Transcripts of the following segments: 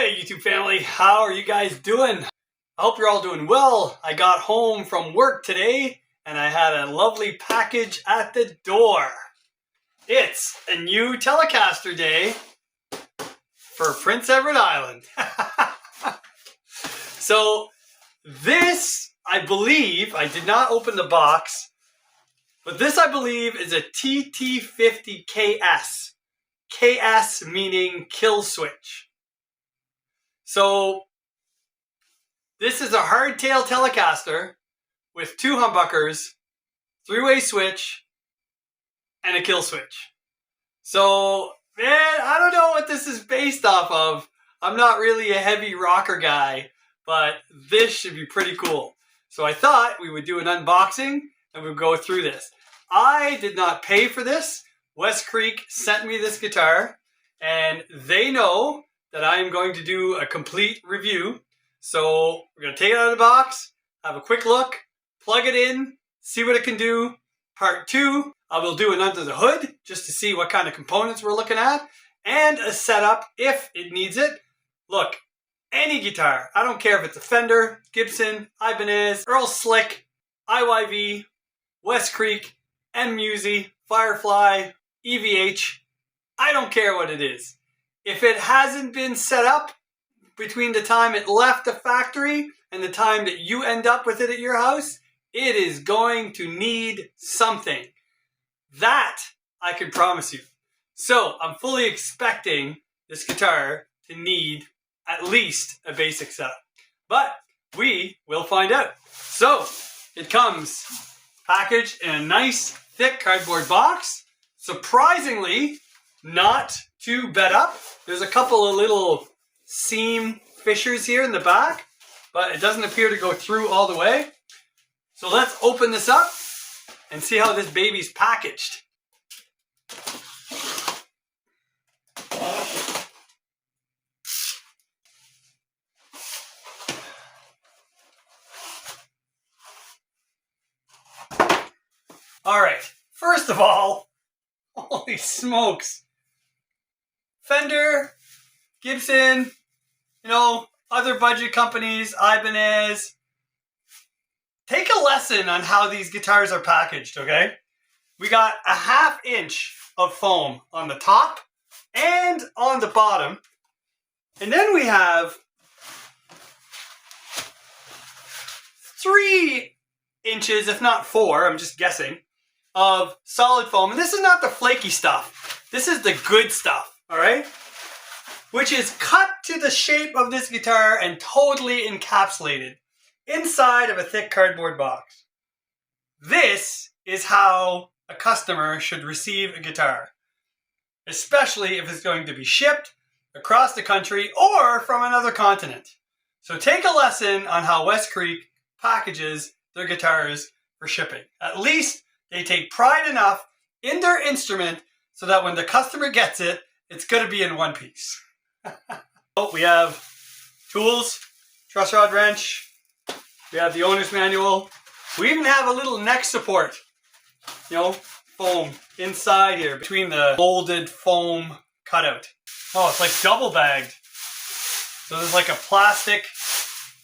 Hey YouTube family, how are you guys doing? I hope you're all doing well. I got home from work today and I had a lovely package at the door. It's a new Telecaster day for Prince Edward Island. So this, I believe, I did not open the box, but this I believe is a TT-50 KS. KS meaning kill switch. So this is a hardtail Telecaster with two humbuckers, three-way switch, and a kill switch. So, man, I don't know what this is based off of. I'm not really a heavy rocker guy, but this should be pretty cool. So I thought we would do an unboxing and we'd go through this. I did not pay for this. WestCreek sent me this guitar, and they know that I am going to do a complete review. So we're going to take it out of the box, have a quick look, plug it in, see what it can do. Part 2, I will do an under the hood just to see what kind of components we're looking at, and a setup if it needs it. Look, any guitar, I don't care if it's a Fender, Gibson, Ibanez, Earl Slick, IYV, WestCreek, M-Musi, Firefly, EVH, I don't care what it is. If it hasn't been set up between the time it left the factory and the time that you end up with it at your house, it is going to need something. That I can promise you. So I'm fully expecting this guitar to need at least a basic setup. But we will find out. So it comes packaged in a nice thick cardboard box. Surprisingly, not too bent up. There's a couple of little seam fissures here in the back, but it doesn't appear to go through all the way. So let's open this up and see how this baby's packaged. All right, first of all, holy smokes. Fender, Gibson, other budget companies, Ibanez. Take a lesson on how these guitars are packaged, okay? We got a 1/2 inch of foam on the top and on the bottom. And then we have 3 inches, if not 4, I'm just guessing, of solid foam. And this is not the flaky stuff. This is the good stuff, all right? Which is cut to the shape of this guitar and totally encapsulated inside of a thick cardboard box. This is how a customer should receive a guitar, especially if it's going to be shipped across the country or from another continent. So take a lesson on how WestCreek packages their guitars for shipping. At least they take pride enough in their instrument so that when the customer gets it, it's going to be in one piece. Oh, we have tools, truss rod wrench, we have the owner's manual. We even have a little neck support, foam inside here between the molded foam cutout. Oh, it's like double bagged. So there's like a plastic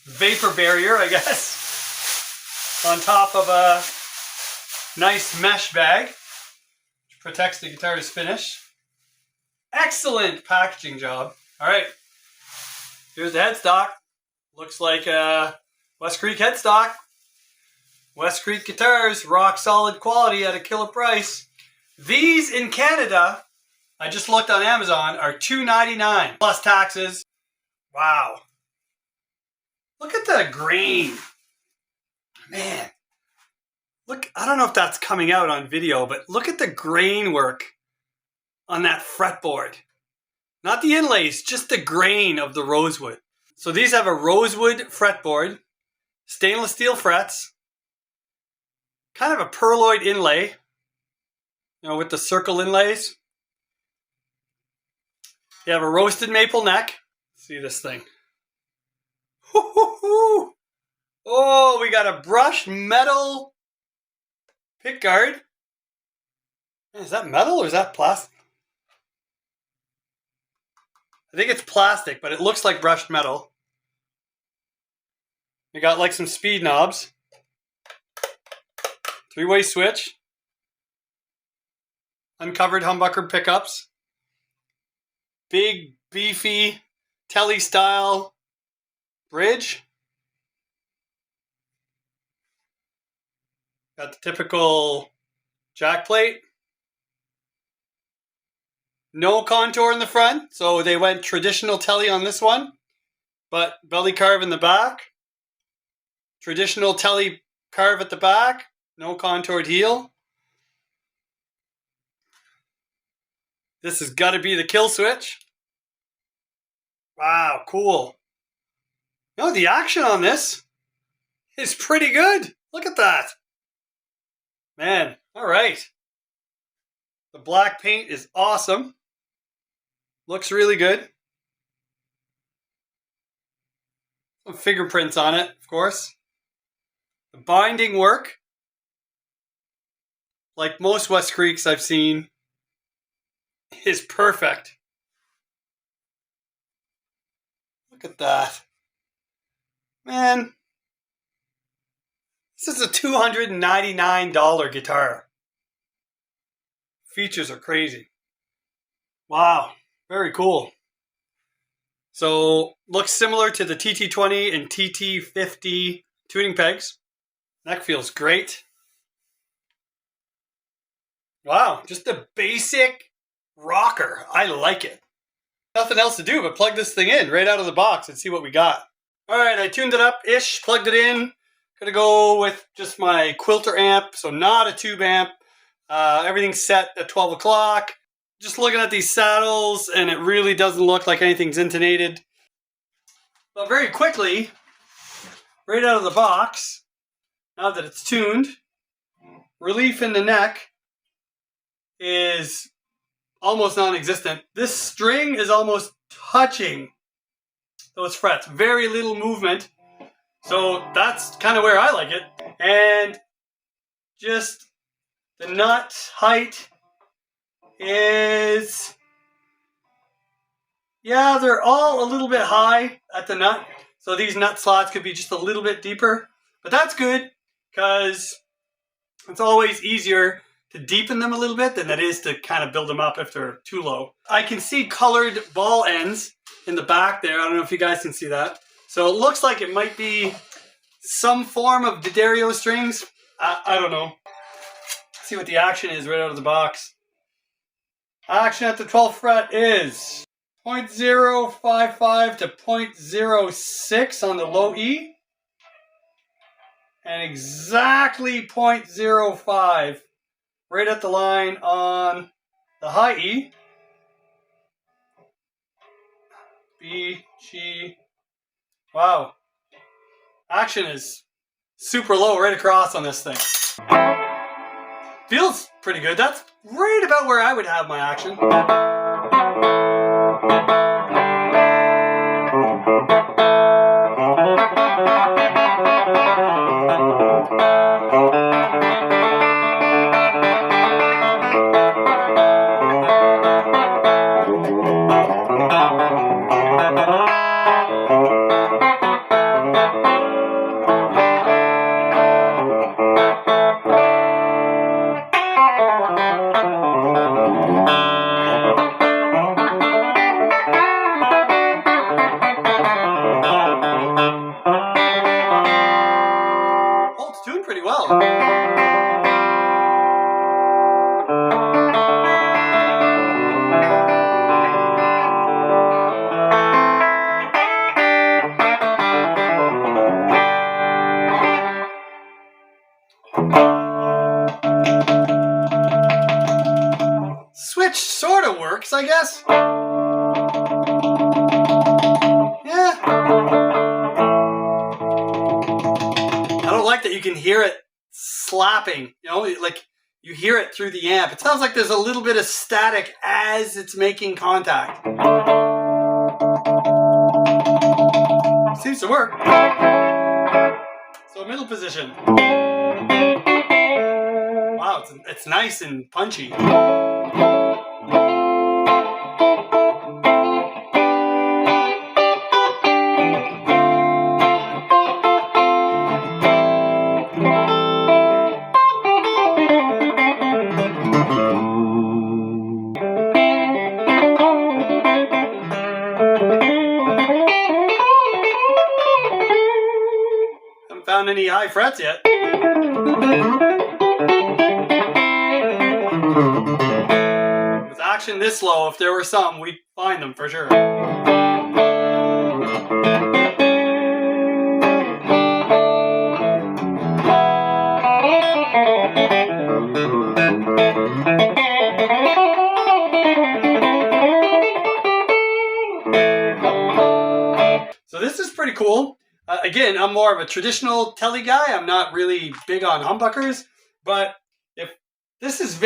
vapor barrier, I guess, on top of a nice mesh bag, which protects the guitar's finish. Excellent packaging job. All right, here's the headstock. Looks like a WestCreek headstock. WestCreek guitars, rock solid quality at a killer price. These in Canada, I just looked on Amazon, are $2.99 plus taxes. Wow. Look at the grain. Man. Look, I don't know if that's coming out on video, but look at the grain work on that fretboard. Not the inlays, just the grain of the rosewood. So these have a rosewood fretboard, stainless steel frets, kind of a pearloid inlay, with the circle inlays. You have a roasted maple neck. See this thing. Oh, we got a brushed metal pickguard. Is that metal or is that plastic? I think it's plastic, but it looks like brushed metal. You got like some speed knobs. 3-way switch. Uncovered humbucker pickups. Big, beefy, telly style bridge. Got the typical jack plate. No contour in the front, so they went traditional telly on this one. But belly carve in the back. Traditional telly carve at the back. No contoured heel. This has got to be the kill switch. Wow, cool. No, the action on this is pretty good. Look at that. Man, all right. The black paint is awesome. Looks really good. Some fingerprints on it, of course. The binding work, like most WestCreeks I've seen, is perfect. Look at that. Man, this is a $299 guitar. Features are crazy. Wow, very cool. So, looks similar to the TT-20 and TT-50 tuning pegs. Neck feels great. Wow, just a basic rocker. I like it. Nothing else to do but plug this thing in right out of the box and see what we got. Alright, I tuned it up-ish, plugged it in. Gonna go with just my Quilter amp, so not a tube amp. Everything's set at 12 o'clock. Just looking at these saddles, and it really doesn't look like anything's intonated. But very quickly, right out of the box, now that it's tuned, relief in the neck is almost non-existent. This string is almost touching those frets. Very little movement. So that's kind of where I like it. And just the nut height is, yeah, they're all a little bit high at the nut. So these nut slots could be just a little bit deeper. But that's good because it's always easier to deepen them a little bit than it is to kind of build them up if they're too low. I can see colored ball ends in the back there. I don't know if you guys can see that. So it looks like it might be some form of D'Addario strings. I don't know. Let's see what the action is right out of the box. Action at the 12th fret is 0.055 to 0.06 on the low E. And exactly 0.05 right at the line on the high E. B, G. Wow. Action is super low right across on this thing. Feels pretty good. That's right about where I would have my action. Doing pretty well. Switch sort of works, I guess. Yeah. I don't like that you can hear it slapping, you know, like you hear it through the amp. It sounds like there's a little bit of static as it's making contact. Seems to work. So middle position. Wow, it's nice and punchy. Haven't found any high frets yet. With action this low, if there were some, we'd find them for sure. So this is pretty cool. Again, I'm more of a traditional telly guy. I'm not really big on humbuckers, but if this is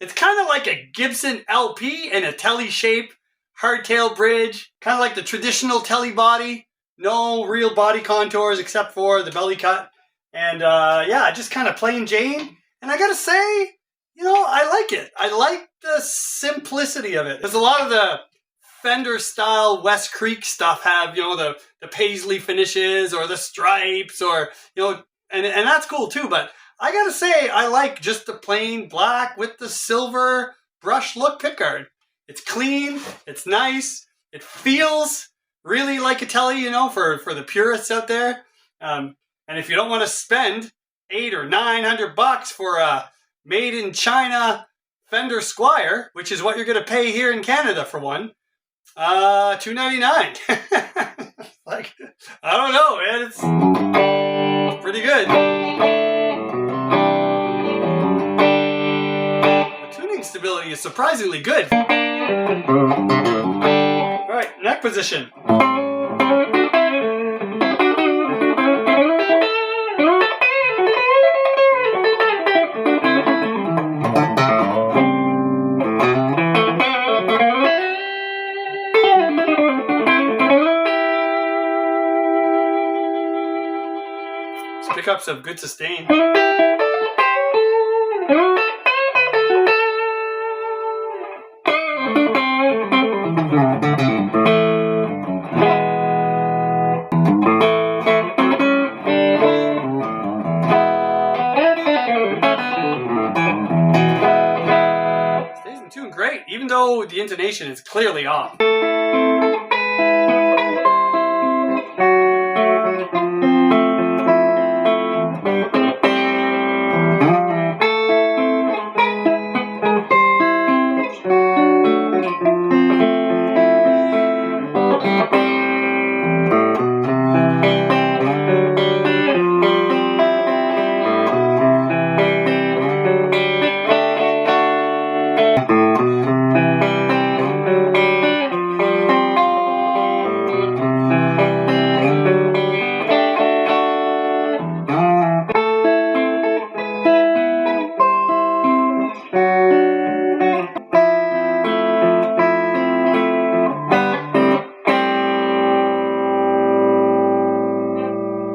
it's kind of like a Gibson LP in a telly shape, hardtail bridge, kind of like the traditional telly body. No real body contours except for the belly cut. And yeah, just kind of plain Jane. And I gotta say, you know, I like it. I like the simplicity of it. There's a lot of the Fender style WestCreek stuff have, you know, the paisley finishes or the stripes or, you know, and that's cool too. But I gotta say, I like just the plain black with the silver brush look pickguard. It's clean, it's nice, it feels really like a telly, you know, for the purists out there. And if you don't want to spend $800 or $900 for a made in China Fender Squire, which is what you're gonna pay here in Canada for one, $299. Like, I don't know, man. It's pretty good. The tuning stability is surprisingly good. All right, neck position. Pickups have good sustain. Stays in tune great, even though the intonation is clearly off.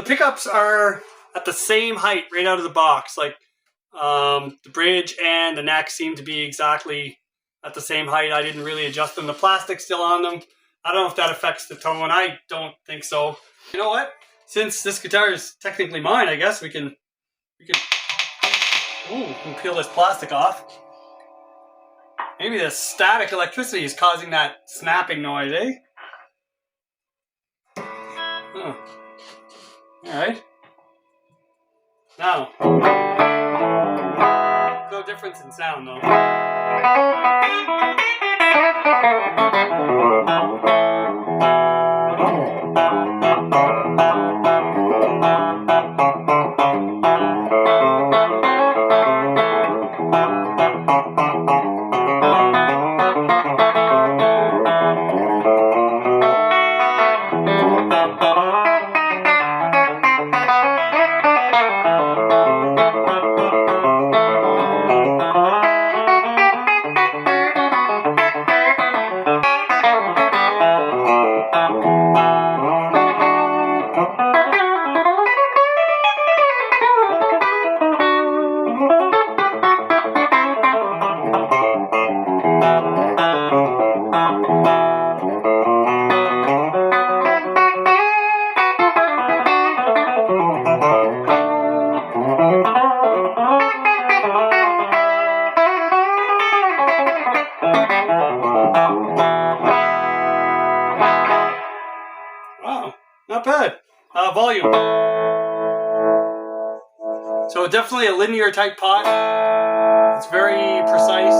Pickups are at the same height right out of the box. Like the bridge and the neck seem to be exactly at the same height. I didn't really adjust them. The plastic's still on them. I don't know if that affects the tone. I don't think so. You know what? Since this guitar is technically mine, I guess we can peel this plastic off. Maybe the static electricity is causing that snapping noise, eh? Huh. Alright. Now, no difference in sound though. Oh, not bad. Volume. So definitely a linear type pot. It's very precise.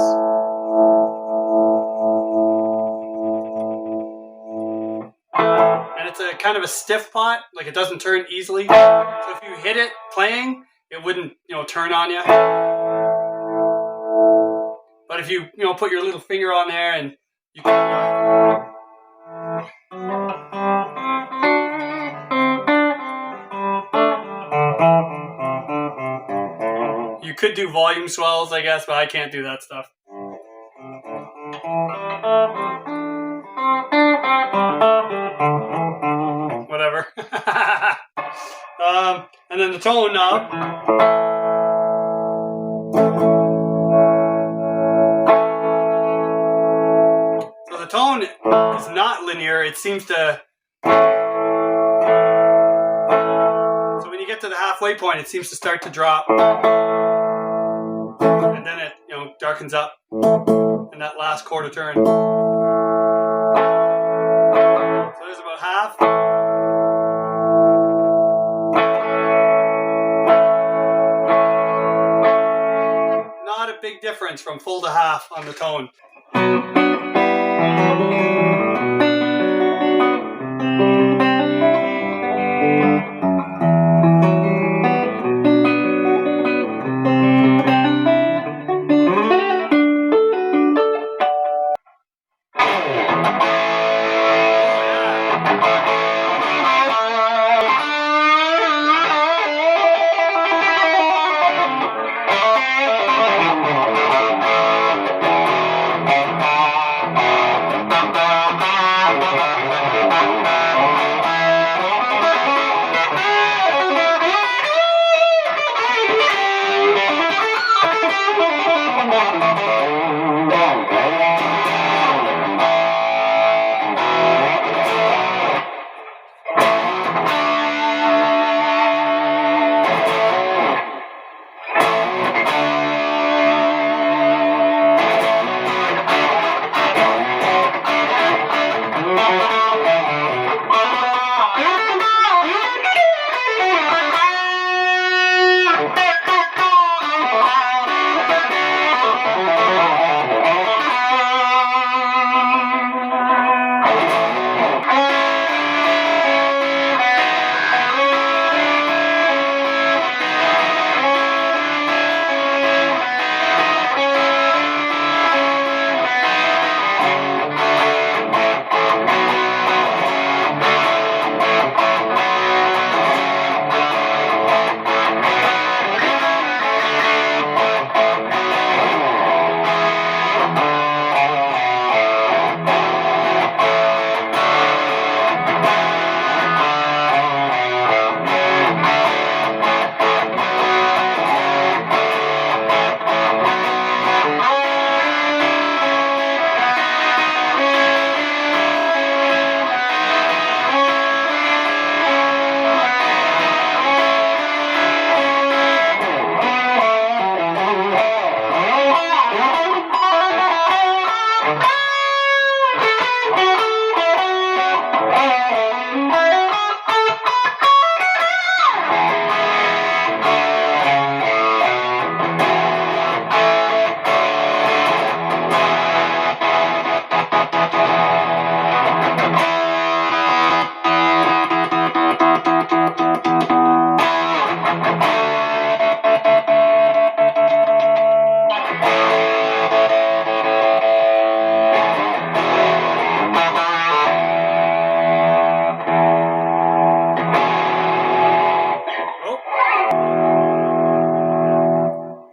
And it's a kind of a stiff pot, like it doesn't turn easily. So if you hit it playing, it wouldn't, turn on you. But if you, put your little finger on there and you can, you could do volume swells, I guess, but I can't do that stuff. Whatever. And then the tone knob. So the tone is not linear. It seems to... So when you get to the halfway point, it seems to start to drop. And then it, darkens up in that last quarter turn. So there's about half. Not a big difference from full to half on the tone.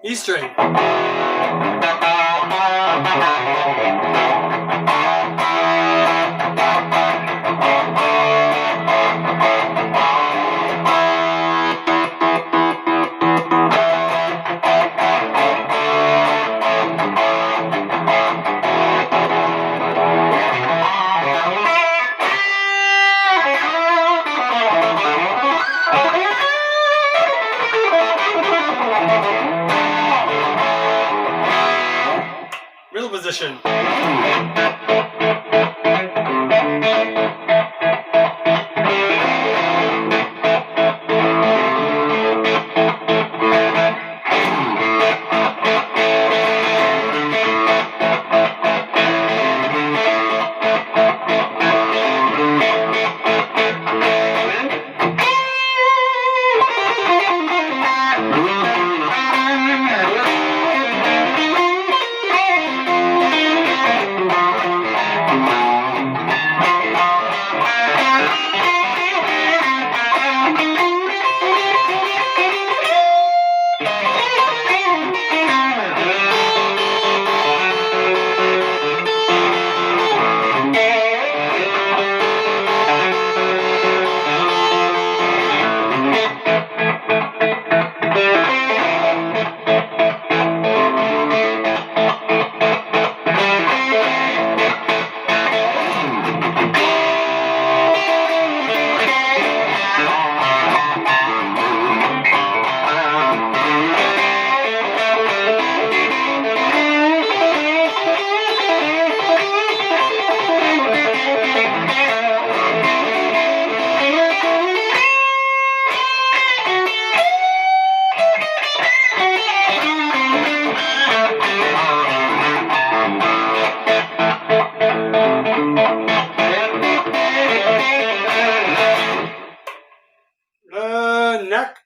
E string. Middle position.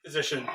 position.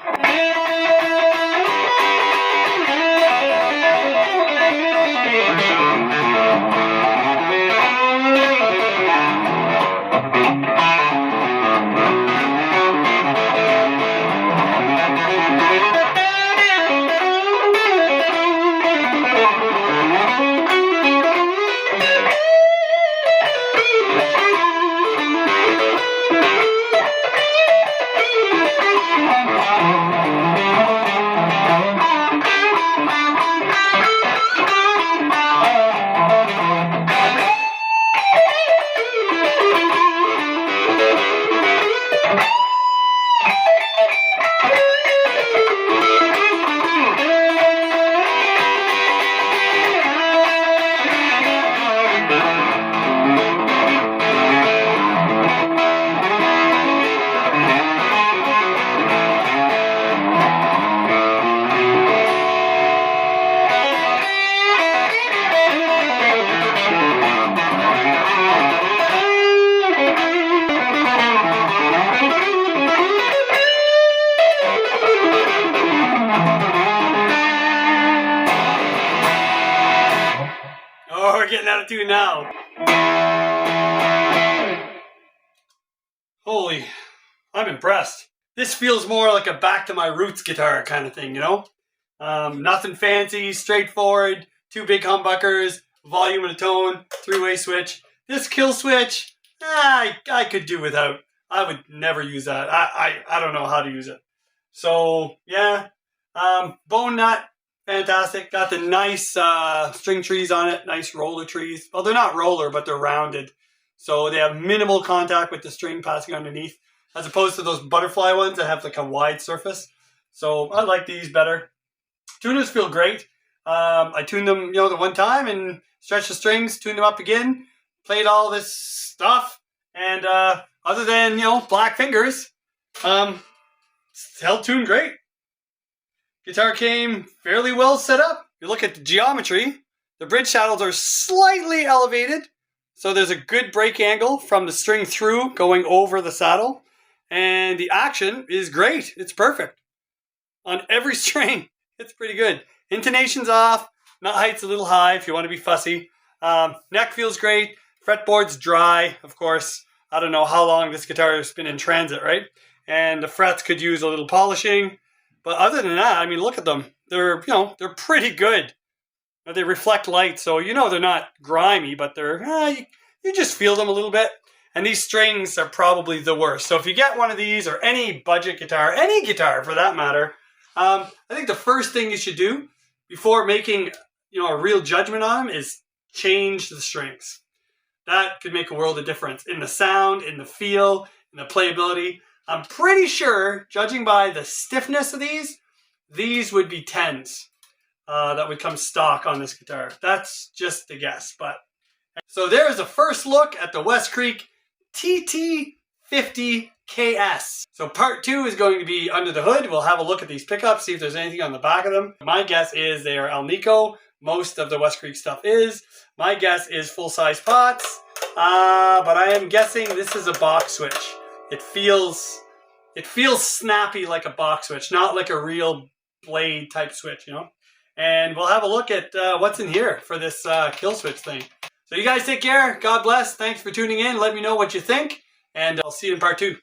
Oh, we're getting out of tune now. Holy, I'm impressed. This feels more like a back to my roots guitar kind of thing, you know? Nothing fancy, straightforward, 2 big humbuckers, volume and a tone, 3-way switch. This kill switch, I could do without. I would never use that. I don't know how to use it. So, yeah, bone nut. Fantastic. Got the nice string trees on it, nice roller trees. Well, they're not roller, but they're rounded. So they have minimal contact with the string passing underneath, as opposed to those butterfly ones that have like a wide surface. So I like these better. Tuners feel great. I tuned them, the one time and stretched the strings, tuned them up again, played all this stuff. And other than, black fingers, held tuned great. Guitar came fairly well set up. You look at the geometry, the bridge saddles are slightly elevated, so there's a good break angle from the string through going over the saddle, and the action is great. It's perfect on every string. It's pretty good. Intonation's off, nut height's a little high if you want to be fussy. Neck feels great. Fretboard's dry, of course. I don't know how long this guitar has been in transit, right? And the frets could use a little polishing. But other than that, I mean, look at them. They're, they're pretty good. They reflect light, so they're not grimy, but they're, you just feel them a little bit. And these strings are probably the worst. So if you get one of these, or any budget guitar, any guitar for that matter, I think the first thing you should do before making, a real judgment on them is change the strings. That could make a world of difference in the sound, in the feel, in the playability. I'm pretty sure, judging by the stiffness of these would be 10s that would come stock on this guitar. That's just a guess. So there's a first look at the WestCreek TT-50 KS. So part 2 is going to be under the hood. We'll have a look at these pickups, see if there's anything on the back of them. My guess is they are Alnico. Most of the WestCreek stuff is. My guess is full-size pots, but I am guessing this is a box switch. It feels snappy like a box switch, not like a real blade type switch, And we'll have a look at what's in here for this kill switch thing. So you guys take care. God bless. Thanks for tuning in. Let me know what you think, and I'll see you in part 2.